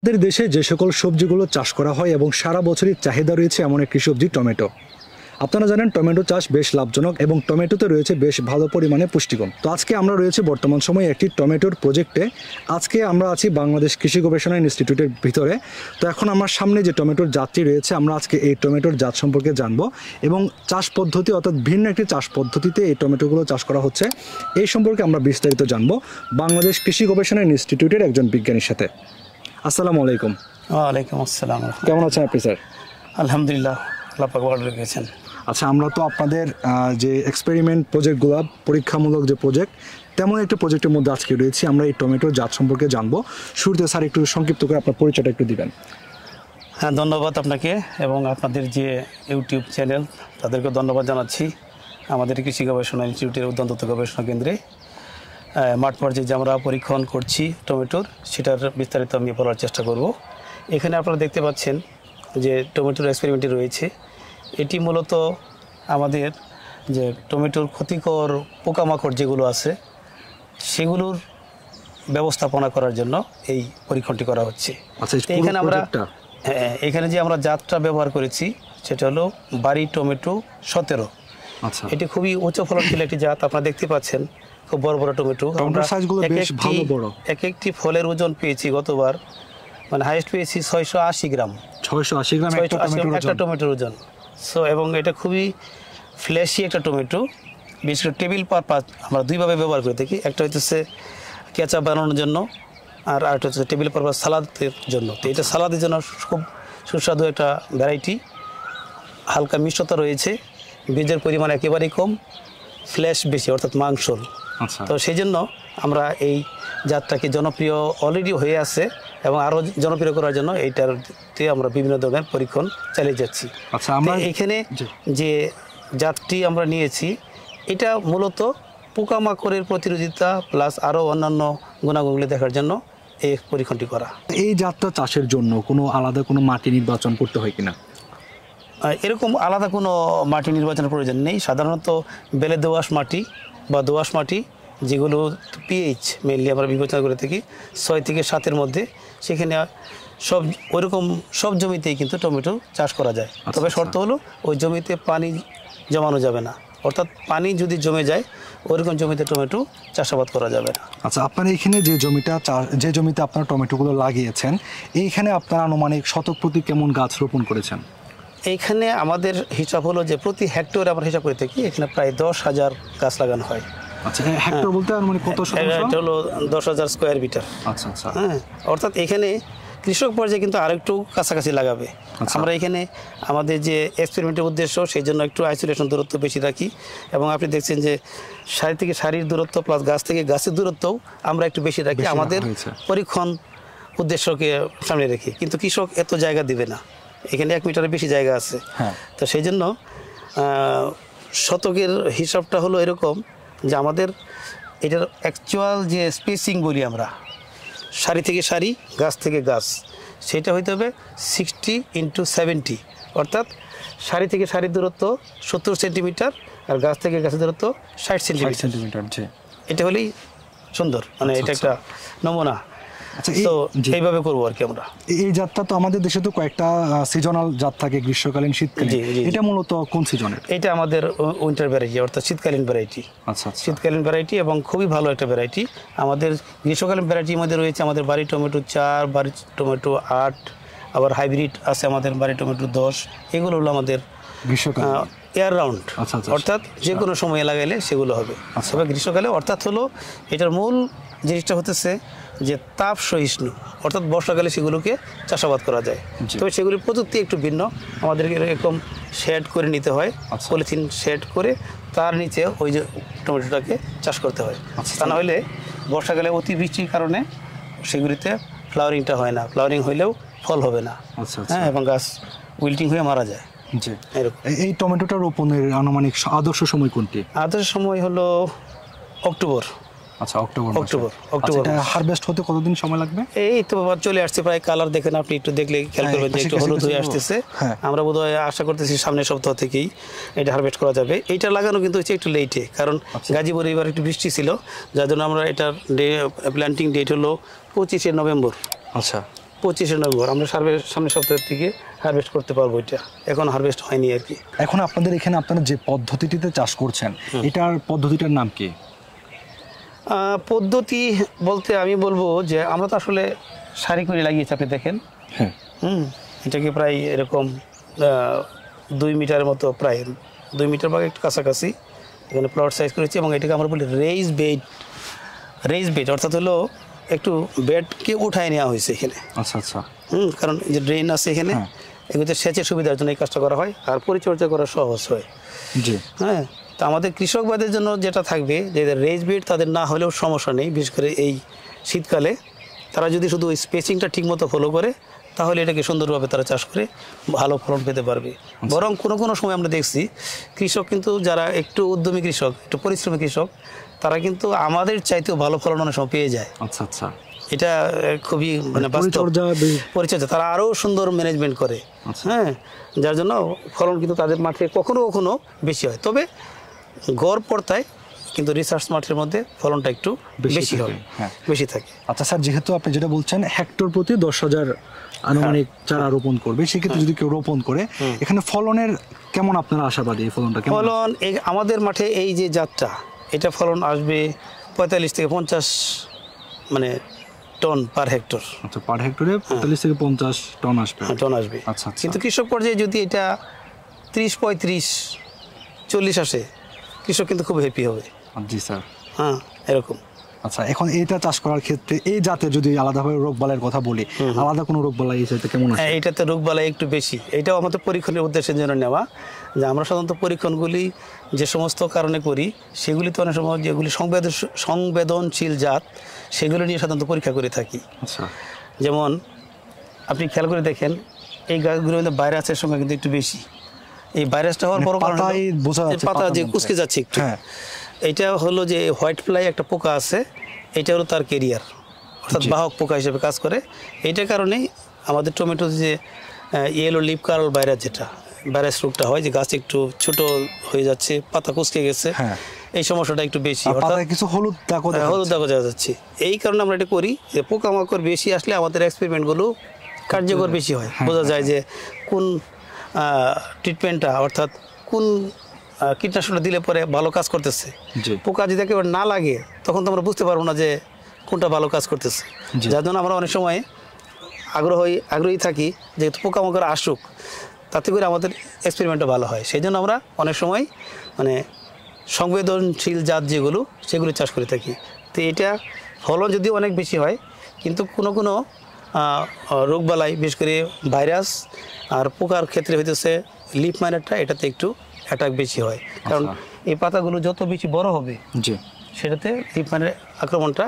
আমাদের দেশে যে সকল সবজিগুলো চাষ করা হয় এবং সারা বছরই চাহিদা রয়েছে এমন একটি সবজি টমেটো। আপনারা জানেন টমেটো চাষ বেশ লাভজনক এবং টমেটোতে রয়েছে বেশ ভালো পরিমাণে পুষ্টিগুণ। তো আজকে আমরা রয়েছে বর্তমান সময়ে একটি টমেটোর প্রজেক্টে। আজকে আমরা আছি বাংলাদেশ কৃষি গবেষণা ইনস্টিটিউটের ভিতরে। তো এখন আমার সামনে যে টমেটোর জাতটি রয়েছে, আমরা আজকে এই টমেটোর জাত সম্পর্কে জানবো এবং চাষ পদ্ধতি অর্থাৎ ভিন্ন একটি চাষ পদ্ধতিতে এই টমেটোগুলো চাষ করা হচ্ছে এই সম্পর্কে আমরা বিস্তারিত জানবো বাংলাদেশ কৃষি গবেষণা ইনস্টিটিউটের একজন বিজ্ঞানীর সাথে। আসসালামু আলাইকুম। ওয়ালাইকুম আসসালাম। কেমন আছেন আপনি স্যার? আলহামদুলিল্লাহ, আল্লাহ পাক ভালো রেখেছেন। আচ্ছা, আমরা তো আপনাদের যে এক্সপেরিমেন্ট প্রজেক্টগুলো, পরীক্ষামূলক যে প্রজেক্ট, তেমন একটা প্রজেক্টের মধ্যে আজকে রয়েছি। আমরা এই টমেটোর জাত সম্পর্কে জানবো। শুরুতে স্যার একটু সংক্ষিপ্ত করে আপনার পরিচয়টা একটু দিবেন। হ্যাঁ, ধন্যবাদ আপনাকে এবং আপনাদের যে ইউটিউব চ্যানেল তাদেরকে ধন্যবাদ জানাচ্ছি। আমাদের কৃষি গবেষণা ইনস্টিটিউটের উদ্যান তত্ত্ব গবেষণা কেন্দ্রে মাঠ পর্যায়ে যে আমরা পরীক্ষণ করছি টমেটোর, সেটার বিস্তারিত আমি বলার চেষ্টা করব। এখানে আপনারা দেখতে পাচ্ছেন যে টমেটোর এক্সপেরিমেন্টটি রয়েছে। এটি মূলত আমাদের যে টমেটোর ক্ষতিকর পোকামাকড় যেগুলো আছে সেগুলোর ব্যবস্থাপনা করার জন্য এই পরীক্ষণটি করা হচ্ছে। এখানে যে আমরা জাতটা ব্যবহার করেছি সেটা হলো বাড়ি টমেটো 17। আচ্ছা, এটি খুবই উচ্চ ফলনশীল একটি জাত। আপনারা দেখতে পাচ্ছেন খুব বড় বড় টমেটো। এক একটি ফলের ওজন পেয়েছি গতবার, মানে হাইয়েস্ট পেয়েছি 680 গ্রাম। 680 গ্রাম একটা টমেটোর ওজন। সো এবং এটা খুবই ফ্ল্যাশি একটা টমেটো। বিশেষ করে টেবিল পারপাস আমরা দুইভাবে ব্যবহার করে থাকি। একটা হচ্ছে কেচাপ বানানোর জন্য, আর আরেকটা হচ্ছে টেবিল পারপাস সালাদের জন্য। তো এটা সালাদের জন্য খুব সুস্বাদু একটা ভ্যারাইটি। হালকা মিষ্টতা রয়েছে, বীজের পরিমাণ একেবারেই কম, ফ্ল্যাশ বেশি অর্থাৎ মাংসল। আচ্ছা, তো সেই জন্য আমরা এই জাতটাকে জনপ্রিয় অলরেডি হয়ে আছে এবং আরও জনপ্রিয় করার জন্য এইটাতে আমরা বিভিন্ন ধরনের পরীক্ষণ চালিয়ে যাচ্ছি। আচ্ছা, আমরা এখানে যে জাতটি আমরা নিয়েছি এটা মূলত পোকামাকড়ের প্রতিরোধিতা প্লাস আরও অন্যান্য গুণাগুণগুলি দেখার জন্য এই পরীক্ষণটি করা। এই জাতটা চাষের জন্য কোনো আলাদা কোনো মাটি নির্বাচন করতে হয় কিনা? এরকম আলাদা কোনো মাটি নির্বাচনের প্রয়োজন নেই। সাধারণত বেলে দোআঁশ মাটি বা দোআঁশ মাটি, যেগুলো পিএইচ মেনলি আমরা বিবেচনা করে থাকি 6 থেকে 7-এর মধ্যে, সেখানে ওইরকম সব জমিতেই কিন্তু টমেটো চাষ করা যায়। তবে শর্ত হলো ওই জমিতে পানি জমানো যাবে না, অর্থাৎ পানি যদি জমে যায় ওইরকম জমিতে টমেটো চাষাবাদ করা যাবে না। আচ্ছা, আপনার এইখানে যে জমিতে আপনার টমেটোগুলো লাগিয়েছেন, এইখানে আপনার আনুমানিক শতক প্রতি কেমন গাছ রোপণ করেছেন? এইখানে আমাদের হিসাব হলো যে প্রতি হেক্টরে আমরা হিসাব করে থাকি এখানে প্রায় 10,000 গাছ লাগানো হয়। আচ্ছা, হেক্টর বলতে মানে কত শতাংশ? এটা হলো 10,000 স্কোয়ার মিটার। আচ্ছা আচ্ছা, হ্যাঁ, অর্থাৎ এখানে কৃষক পর্যায়ে কিন্তু আরেকটু কাছাকাছি লাগাবে। আমরা এখানে আমাদের যে এক্সপেরিমেন্টের উদ্দেশ্য সেই জন্য একটু আইসোলেশন দূরত্ব বেশি রাখি এবং আপনি দেখছেন যে সারি থেকে সারির দূরত্ব প্লাস গাছ থেকে গাছের দূরত্বও আমরা একটু বেশি রাখি আমাদের পরীক্ষণ উদ্দেশ্যকে সামনে রেখে। কিন্তু কৃষক এত জায়গা দিবে না, এখানে 1 মিটারের বেশি জায়গা আছে। তো সেই জন্য শতকের হিসাবটা হলো এরকম যে আমাদের এটার অ্যাকচুয়াল যে স্পেসিং বলি আমরা, সারি থেকে সারি গাছ থেকে গাছ, সেটা হইতে হবে 60x70, অর্থাৎ সারি থেকে সারির দূরত্ব 70 সেন্টিমিটার আর গাছ থেকে গাছের দূরত্ব 60 সেন্টিমিটার। এটা হলেই সুন্দর, মানে এটা একটা নমুনা। তো এইভাবে করবো আর কি আমরা। এই জাতটা তো আমাদের দেশে তো কয়েকটা সিজনাল জাত থাকে, গ্রীষ্মকালীন, শীতকালীন। এটা মূলত কোন সিজনের? এটা আমাদের উইন্টার ভ্যারাইটি অর্থাৎ শীতকালীন ভ্যারাইটি। আচ্ছা, শীতকালীন ভ্যারাইটি এবং খুবই ভালো একটা ভ্যারাইটি। আমাদের গ্রীষ্মকালীন ভ্যারাইটির মধ্যে রয়েছে আমাদের বাড়ি টমেটো 4, বাড়ি টমেটো 8, আবার হাইব্রিড আছে আমাদের বাড়ি টমেটো 10। এগুলো হলো আমাদের গ্রীষ্মকালীন ইয়ার রাউন্ড, অর্থাৎ যে কোনো সময় লাগাইলে সেগুলো হবে। তবে গ্রীষ্মকালে অর্থাৎ হলো এটার মূল জিনিসটা হতেছে যে তাপ সহিষ্ণু, অর্থাৎ বর্ষাকালে সেগুলোকে চাষাবাদ করা যায়। তবে সেগুলির প্রযুক্তি একটু ভিন্ন। আমাদেরকে এরকম শেড করে নিতে হয়, পলিথিন শেড করে তার নিচে ওই যে টমেটোটাকে চাষ করতে হয়। তা না হলে বর্ষাকালে অতিবৃষ্টির কারণে সেগুলিতে ফ্লাওয়ারিংটা হয় না, ফ্লাওয়ারিং হইলেও ফল হবে না। হ্যাঁ, এবং গাছ উইল্টিং হয়ে মারা যায়। এই টমেটোটা রোপণের আনুমানিক আদর্শ সময় কোনটি? আদর্শ সময় হলো অক্টোবর। আচ্ছা, অক্টোবর। হারভেস্ট হতে কতদিন সময় লাগবে? এই তো চলে আসছে প্রায়। কালার দেখেন আপনি, একটু দেখলে খেয়াল করবেন যে একটু হলুদ হয়ে আসতেছে। আমরা বোধহয় আশা করতেছি সামনের সপ্তাহ থেকেই এটা হারভেস্ট করা যাবে। এইটা লাগানো কিন্তু হচ্ছে একটু লেটে, কারণ গাজীপুরে এবার একটু বৃষ্টি ছিল, যার জন্য আমরা এটার প্ল্যান্টিং ডেট হলো 25শে নভেম্বর। আচ্ছা, 25শে নভেম্বর আমরা সামনের সপ্তাহের থেকে হারভেস্ট করতে পারবো। এটা এখন হারভেস্ট হয়নি আর কি। এখন আপনাদের এখানে আপনারা যে পদ্ধতিটিতে চাষ করছেন এটার পদ্ধতিটার নাম কি? পদ্ধতি বলতে আমি বলবো যে আমরা তো আসলে সারি করে লাগিয়েছি, আপনি দেখেন। হ্যাঁ। এটাকে প্রায় এরকম 2 মিটারের মতো, প্রায় 2 মিটার বা একটু কাছাকাছি এখানে প্লট সাইজ করেছি এবং এটাকে আমরা বলি রেইজ বেড অর্থাৎ হলো একটু বেডকে উঠায় নেওয়া হয়েছে এখানে। আচ্ছা আচ্ছা। কারণ যে ড্রেন আছে এখানে, এগুলোতে সেচের সুবিধার জন্য এই কাজটা করা হয় আর পরিচর্যা করা সহজ হয়। জি। হ্যাঁ, তো আমাদের কৃষকবাদের জন্য যেটা থাকবে যে রেইজ বেড তাদের না হলেও সমস্যা নেই, বিশেষ করে এই শীতকালে তারা যদি শুধু ওই স্পেসিংটা ঠিকমতো ফলো করে তাহলে এটাকে সুন্দরভাবে তারা চাষ করে ভালো ফলন পেতে পারবে। বরং কোনো সময় আমরা দেখছি কৃষক কিন্তু যারা একটু উদ্যমী কৃষক, একটু পরিশ্রমী কৃষক, তারা কিন্তু আমাদের চাইতেও ভালো ফলন অনেক সময় পেয়ে যায়। আচ্ছা আচ্ছা। এটা খুবই মানে পরিচর্যা তারা আরও সুন্দর ম্যানেজমেন্ট করে। হ্যাঁ, যার জন্য ফলন কিন্তু তাদের মাঠে কখনো কখনো বেশি হয়, তবে গড় পড়তায় কিন্তু রিসার্চ মাঠের মধ্যে ফলনটা একটু বেশি হয়, বেশি থাকে। আচ্ছা স্যার, যেহেতু আপনি যেটা বলছেন হেক্টর প্রতি 10,000 আনুমানিক চারা রোপণ করবে, সেক্ষেত্রে যদি কেউ রোপণ করে এখানে ফলনের কেমন আপনারা আশাবাদী? এই ফলনটা কেমন? ফলন আমাদের মাঠে এই যে জাতটা, এটা ফলন আসবে 45 থেকে 50 মানে টন পার হেক্টর। আচ্ছা, পার হেক্টরে 45 থেকে 50 টন আসবে। টন আসবে। আচ্ছা। কিন্তু কৃষক পর্যায়ে যদি এটা 30, 35, 40 আসে, কৃষক কিন্তু খুব হ্যাপি হবে। জি স্যার। হ্যাঁ, এরকম। আচ্ছা, এখন এইটা চাষ করার ক্ষেত্রে এই জাতে যদি আলাদাভাবে রোগবালাইয়ের কথা বলি, আলাদা কোনো রোগবালাই এটা কেমন আছে? হ্যাঁ, এইটাতে রোগবালাই একটু বেশি। এটাও আমাদের পরীক্ষণের উদ্দেশ্যের জন্য নেওয়া, যে আমরা সাধারণত পরীক্ষণগুলি যে সমস্ত কারণে করি সেগুলি তো অনেক সময় যেগুলি সংবেদনশীল জাত সেগুলো নিয়ে সাধারণত পরীক্ষা করে থাকি। আচ্ছা। যেমন আপনি খেয়াল করে দেখেন এই গাছগুলোর মধ্যে ভাইরাসের সংখ্যা কিন্তু একটু বেশি। এই ভাইরাসটা হওয়ার বড় কারণ পাতা যে কুঁচকে যাচ্ছে একটু। এইটা হলো যে হোয়াইট ফ্লাই একটা পোকা আছে, এটা হলো তার ক্যারিয়ার, অর্থাৎ বাহক পোকা হিসেবে কাজ করে। এইটার কারণেই আমাদের টমেটো যে ইয়েলো লিফ কার্ল ভাইরাস, যেটা ভাইরাস রোগটা হয়, যে গাছ একটু ছোট হয়ে যাচ্ছে, পাতা কুঁচকে গেছে, এই সমস্যাটা একটু বেশি, অর্থাৎ কিছু হলুদ দাগ দেখা যাচ্ছে। এই কারণে আমরা এটা করি যে পোকামাকড় বেশি আসলে আমাদের এক্সপেরিমেন্টগুলো কার্যকর বেশি হয়, বোঝা যায় যে কোন ট্রিটমেন্টটা অর্থাৎ কোন কীটনাশকটা দিলে পরে ভালো কাজ করতেছে। পোকা যদি একেবারে না লাগে তখন তো আমরা বুঝতে পারবো না যে কোনটা ভালো কাজ করতেছে, যার জন্য আমরা অনেক সময় আগ্রহী থাকি যে পোকামাকড় আসুক, তাতে করে আমাদের এক্সপেরিমেন্টটা ভালো হয়। সেই জন্য আমরা অনেক সময় মানে সংবেদনশীল জাত যেগুলো সেগুলো চাষ করে থাকি। তো এটা ফলন যদিও অনেক বেশি হয়, কিন্তু কোনো রোগবালাই, বিশেষ করে ভাইরাস আর পোকার ক্ষেত্রে হইতেছে লিফ মাইনারটা, এটাতে একটু অ্যাটাক বেশি হয়। কারণ এই পাতাগুলো যত বেশি বড় হবে সেটাতে লিফ মাইনার আক্রমণটা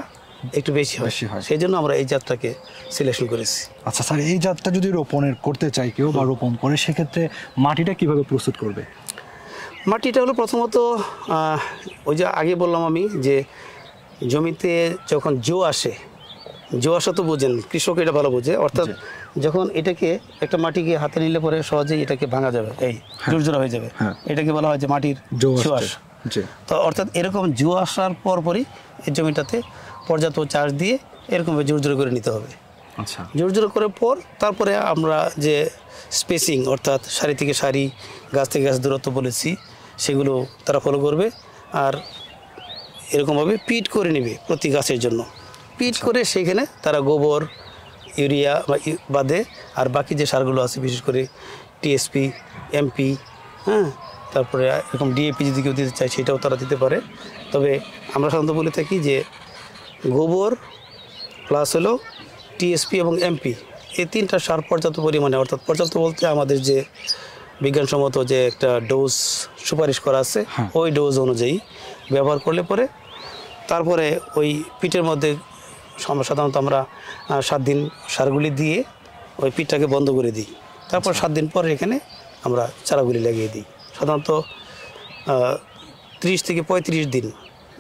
একটু বেশি হয়। সেই জন্য আমরা এই জাতটাকে সিলেকশন করেছি। আচ্ছা স্যার, এই জাতটা যদি রোপণের করতে চাই কেউ বা রোপণ করে, সেক্ষেত্রে মাটিটা কিভাবে প্রস্তুত করবে? মাটিটা হলো প্রথমত ওই যে আগে বললাম আমি যে জমিতে যখন জো আসা তো বোঝেন, কৃষক এটা ভালো বোঝে, অর্থাৎ যখন এটাকে একটা মাটিকে হাতে নিলে পরে সহজেই এটাকে ভাঙা যাবে, এই জোরজোড়া হয়ে যাবে, এটাকে বলা হয় যে মাটির জোয়াশ। তো অর্থাৎ এরকম জো আসার পরপরই এই জমিটাতে পর্যাপ্ত চাষ দিয়ে এরকমভাবে জোরজোড়া করে নিতে হবে। আচ্ছা, জোরজোড়া করার পর তারপরে আমরা যে স্পেসিং অর্থাৎ সারি থেকে সারি, গাছ থেকে গাছ দূরত্ব বলেছি সেগুলো তারা ফলো করবে। আর এরকমভাবে পিট করে নেবে প্রতি গাছের জন্য, পিট করে সেইখানে তারা গোবর, ইউরিয়া বাদে আর বাকি যে সারগুলো আছে, বিশেষ করে টিএসপি, এমপি, তারপরে এরকম ডিএপি যদি কেউ দিতে চায় সেটাও তারা দিতে পারে। তবে আমরা সাধারণত বলে থাকি যে গোবর প্লাস হলো টিএসপি এবং এমপি, এই তিনটা সার পর্যাপ্ত পরিমাণে, অর্থাৎ পর্যাপ্ত বলতে আমাদের যে বিজ্ঞানসম্মত যে একটা ডোজ সুপারিশ করা আছে ওই ডোজ অনুযায়ী ব্যবহার করলে পরে তারপরে ওই পিটের মধ্যে সাধারণত আমরা 7 দিন সারগুলি দিয়ে ওই পিটটাকে বন্ধ করে দিই। তারপর 7 দিন পরে এখানে আমরা চারাগুলি লাগিয়ে দিই। সাধারণত 30 থেকে 35 দিন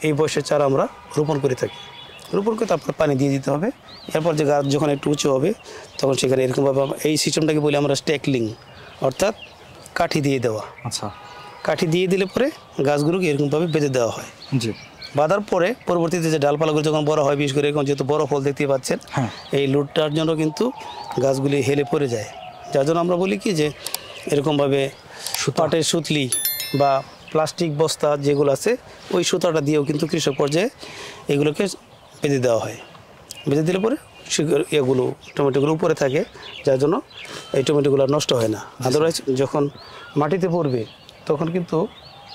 এই বয়সের চারা আমরা রোপণ করে থাকি। রোপণ করে তারপর পানি দিয়ে দিতে হবে। এরপর যে গাছ যখন একটু উঁচু হবে তখন সেখানে এরকমভাবে এই সিস্টেমটাকে বলি আমরা স্ট্যাকলিং, অর্থাৎ কাঠি দিয়ে দেওয়া। আচ্ছা, কাঠি দিয়ে দিলে পরে গাছগুলোকে এরকমভাবে বেঁধে দেওয়া হয়। জি। বাঁধার পরে পরবর্তীতে যে ডালপালাগুলো যখন বড় হয়, বিশেষ করে এখন যেহেতু বড় ফল দেখতে পাচ্ছেন, হ্যাঁ। এই লোডটার জন্য কিন্তু গাছগুলি হেলে পড়ে যায়। যার জন্য আমরা বলি কি যে এরকমভাবে পাটের সুতলি বা প্লাস্টিক বস্তা যেগুলো আছে ওই সুতাটা দিয়েও কিন্তু কৃষক পর্যায়ে এগুলোকে বেঁধে দেওয়া হয়। বেঁধে দিলে পরে এগুলো টমেটোগুলো উপরে থাকে, যার জন্য এই টমেটোগুলো আর নষ্ট হয় না। আদারওয়াইজ যখন মাটিতে পড়বে তখন কিন্তু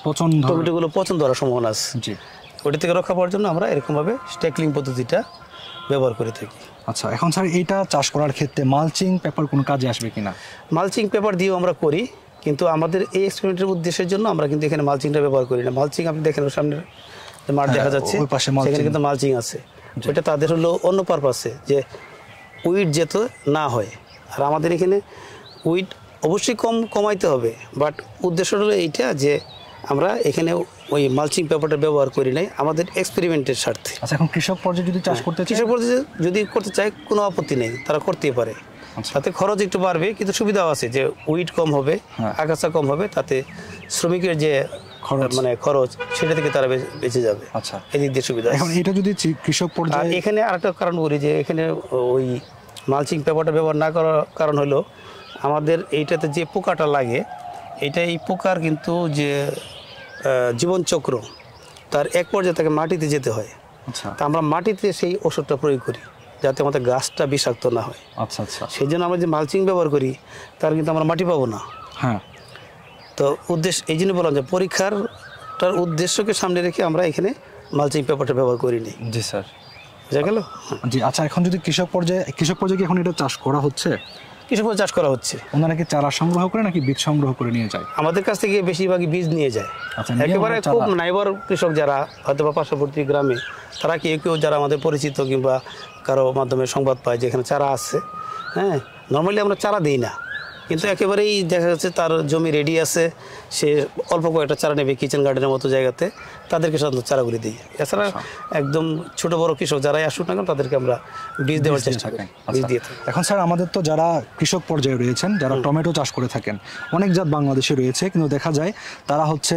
পছন্দ টমেটোগুলো পচন ধরার সম্ভাবনা আছে। জি। ওটা থেকে রক্ষা পাওয়ার জন্য আমরা এরকমভাবে স্ট্যাকলিং পদ্ধতিটা ব্যবহার করে থাকি। আচ্ছা, এখন স্যার এইটা চাষ করার ক্ষেত্রে মালচিং পেপার কোনো কাজে আসবে কিনা? মালচিং পেপার দিয়েও আমরা করি, কিন্তু আমাদের এই এক্সপেরিমেন্টের উদ্দেশ্যের জন্য আমরা কিন্তু এখানে মালচিংটা ব্যবহার করি না। মালচিং আপনি দেখেন সামনে মাঠ দেখা যাচ্ছে, ওই পাশে mulching। সেখানে কিন্তু মালচিং আছে। ওইটা তাদের হলো অন্য পারপাসে, যে উইড যেতে না হয়। আর আমাদের এখানে উইড অবশ্যই কমাইতে হবে, বাট উদ্দেশ্য হলো এইটা যে আমরা এখানে ওই মালচিং পেপারটা ব্যবহার করি নাই আমাদের এক্সপেরিমেন্টের স্বার্থে। আচ্ছা, এখন কৃষক পর্যায়ে যদি চাষ করতে চায়, কৃষক পর্যায়ে যদি করতে চায় কোনো আপত্তি নেই, তারা করতেই পারে। তাতে খরচ একটু বাড়বে, কিন্তু সুবিধাও আছে যে উইড কম হবে, আগাছা কম হবে, তাতে শ্রমিকের যে খরচ সেটা থেকে তারা বেঁচে যাবে। আচ্ছা, এদিক দিয়ে সুবিধা। এখন এটা যদি কৃষক আর পর্যায়ে, এখানে আরেকটা কারণ বলি যে এখানে ওই মালচিং পেপারটা ব্যবহার না করার কারণ হলো আমাদের এইটাতে যে পোকাটা লাগে, এটা এই পোকার কিন্তু যে জীবনচক্র তার এক পর্যায়ে তাকে মাটিতে যেতে হয়। আচ্ছা তা আমরা মাটিতে সেই ওষুধটা প্রয়োগ করি যাতে আমাদের গাছটা বিষাক্ত না হয়। আচ্ছা আচ্ছা, সেই জন্য আমরা যে মালচিং ব্যবহার করি তার কিন্তু আমরা মাটি পাবো না। হ্যাঁ। তো উদ্দেশ্য এই জন্য বললাম যে পরীক্ষারটার উদ্দেশ্যকে সামনে রেখে আমরা এখানে মালচিং পেপারটা ব্যবহার করিনি। জি স্যার, বুঝা গেল? জি। আচ্ছা, এখন যদি কৃষক পর্যায়ে কি এখন এটা চাষ করা হচ্ছে? কৃষক চাষ করা হচ্ছে। ওনারা কি চারা সংগ্রহ করে নাকি বীজ সংগ্রহ করে নিয়ে যায়? আমাদের কাছ থেকে বেশিরভাগই বীজ নিয়ে যায়। আচ্ছা, একেবারে খুব নাইবার কৃষক যারা হয়তো বা পার্শ্ববর্তী গ্রামে, তারা কেউ যারা আমাদের পরিচিত কিংবা কারো মাধ্যমে সংবাদ পায় যেখানে চারা আছে, হ্যাঁ, নর্মালি আমরা চারা দিই না, কিন্তু একেবারেই দেখা যাচ্ছে তার জমি রেডি আছে, সে অল্প কয়েকটা চারা নেবে কিচেন গার্ডেনের মতো জায়গাতে, তাদেরকে সাধারণত চারাগুলি দিই। এছাড়া একদম ছোট বড় কৃষক যারাই আসুক না কেন তাদেরকে আমরা বীজ দেওয়ার চেষ্টা করি, বীজ দিয়ে থাকি। এখন স্যার, আমাদের তো যারা কৃষক পর্যায়ে রয়েছেন, যারা টমেটো চাষ করে থাকেন, অনেক জাত বাংলাদেশে রয়েছে, কিন্তু দেখা যায় তারা হচ্ছে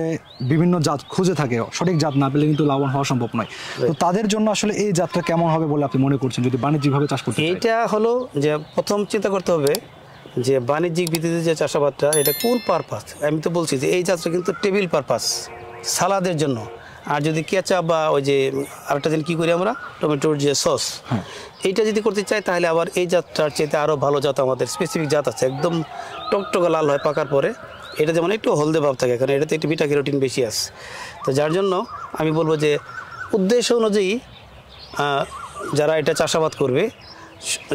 বিভিন্ন জাত খুঁজে থাকে, সঠিক জাত না পেলে কিন্তু লাভবান হওয়া সম্ভব নয়। তো তাদের জন্য আসলে এই জাতটা কেমন হবে বলে আপনি মনে করছেন যদি বাণিজ্যিকভাবে চাষ করতে চায়? এইটা হলো যে প্রথম চিন্তা করতে হবে যে বাণিজ্যিক ভিত্তিতে যে চাষাবাদটা, এটা কোন পারপাস। আমি তো বলছি যে এই জাতটা কিন্তু টেবিল পারপাস, সালাদের জন্য। আর যদি কেঁচা বা ওই যে আরেকটা দিন কী করি আমরা টমেটোর যে সস, এইটা যদি করতে চাই তাহলে আবার এই জাতটার চেয়ে আরও ভালো জাত আমাদের স্পেসিফিক জাত আছে, একদম টকটকা লাল হয় পাকার পরে। এটা যেমন একটু হলদে ভাব থাকে, কারণ এটাতে একটু বিটা ক্যারোটিন বেশি আছে। তো যার জন্য আমি বলবো যে উদ্দেশ্য অনুযায়ী যারা এটা চাষাবাদ করবে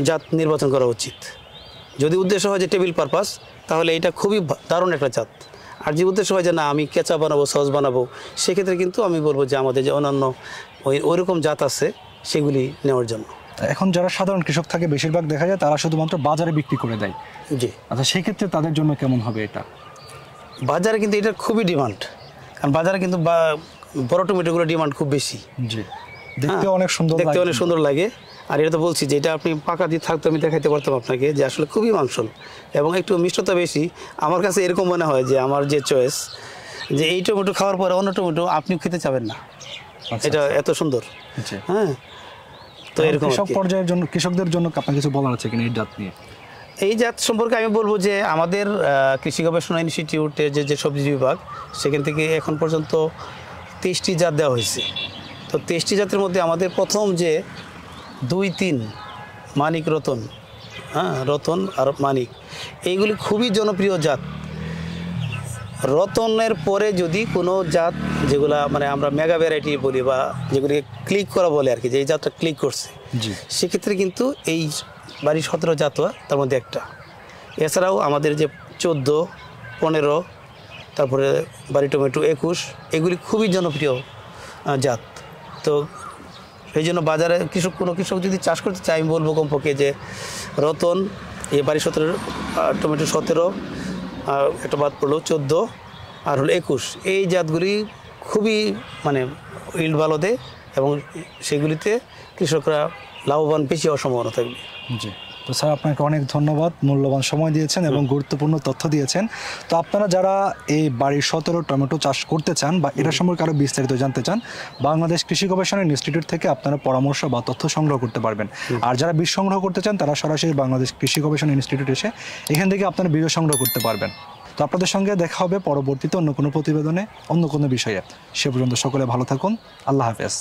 জাত নির্বাচন করা উচিত। যদি উদ্দেশ্য হয় যে টেবিল পারপাস, তাহলে এটা খুবই দারুণ একটা জাত। আর যে উদ্দেশ্য হয় যে না আমি কেঁচা বানাবো, সস বানাবো, সেক্ষেত্রে কিন্তু আমি বলবো যে আমাদের যে অন্যান্য ওইরকম জাত আছে সেগুলি নেওয়ার জন্য। এখন যারা সাধারণ কৃষক থাকে বেশিরভাগ দেখা যায় তারা শুধুমাত্র বাজারে বিক্রি করে দেয়। জি। আচ্ছা, সেক্ষেত্রে তাদের জন্য কেমন হবে এটা? বাজারে কিন্তু এটার খুবই ডিমান্ড, কারণ বাজারে কিন্তু বড় টমেটোগুলো ডিমান্ড খুব বেশি। জি, দেখতে অনেক সুন্দর লাগে। আর এটা তো বলছি যে এটা আপনি পাকা দিয়ে থাকতো আমি দেখাইতে পারতাম আপনাকে যে আসলে খুবই মাংসল এবং একটু মিষ্টতা বেশি। আমার কাছে এরকম মনে হয় যে আমার যে চয়েস, যে এই টমেটো খাওয়ার পরে অন্য টমেটো আপনি খেতে চাবেন না, এটা এত সুন্দর। হ্যাঁ, তো এরকম কৃষকদের জন্য আপনার কিছু বলার আছে কিনা এই জাত নিয়ে? এই জাত সম্পর্কে আমি বলবো যে আমাদের কৃষি গবেষণা ইনস্টিটিউটের যে সবজি বিভাগ, সেখান থেকে এখন পর্যন্ত 23টি জাত দেওয়া হয়েছে। তো 23টি জাতের মধ্যে আমাদের প্রথম যে 2-3 মানিক রতন, রতন আর মানিক, এইগুলি খুবই জনপ্রিয় জাত। রতনের পরে যদি কোনো জাত যেগুলা মানে আমরা মেগা ভ্যারাইটি বলি বা যেগুলিকে ক্লিক করা বলে আর কি, যে এই জাতটা ক্লিক করছে, সেক্ষেত্রে কিন্তু এই 12-17 জাত তার মধ্যে একটা। এছাড়াও আমাদের যে 14, 15, তারপরে বাড়ি টমেটো 21, এগুলি খুবই জনপ্রিয় জাত। তো সেই জন্য বাজারে কোনো কৃষক যদি চাষ করতে চায়, আমি বলবো কমপক্ষে যে রতন, এই বাড়ি 17, টমেটো 17, একটা বাদ পড়লো 14, আর হলো 21, এই জাতগুলি খুবই মানে ইল্ড ভালো দেয় এবং সেগুলিতে কৃষকরা লাভবান বেশি হওয়ার সম্ভাবনা থাকবে। জি। তো স্যার আপনাকে অনেক ধন্যবাদ, মূল্যবান সময় দিয়েছেন এবং গুরুত্বপূর্ণ তথ্য দিয়েছেন। তো আপনারা যারা এই বাড়ির 17 টমেটো চাষ করতে চান বা এটা সম্পর্কে আরও বিস্তারিত জানতে চান, বাংলাদেশ কৃষি গবেষণা ইনস্টিটিউট থেকে আপনারা পরামর্শ বা তথ্য সংগ্রহ করতে পারবেন। আর যারা বীজ সংগ্রহ করতে চান তারা সরাসরি বাংলাদেশ কৃষি গবেষণা ইনস্টিটিউট এসে এখান থেকে আপনারা বীজ সংগ্রহ করতে পারবেন। তো আপনাদের সঙ্গে দেখা হবে পরবর্তীতে অন্য কোনো প্রতিবেদনে, অন্য কোনো বিষয়ে। সে পর্যন্ত সকলে ভালো থাকুন। আল্লাহ হাফেজ।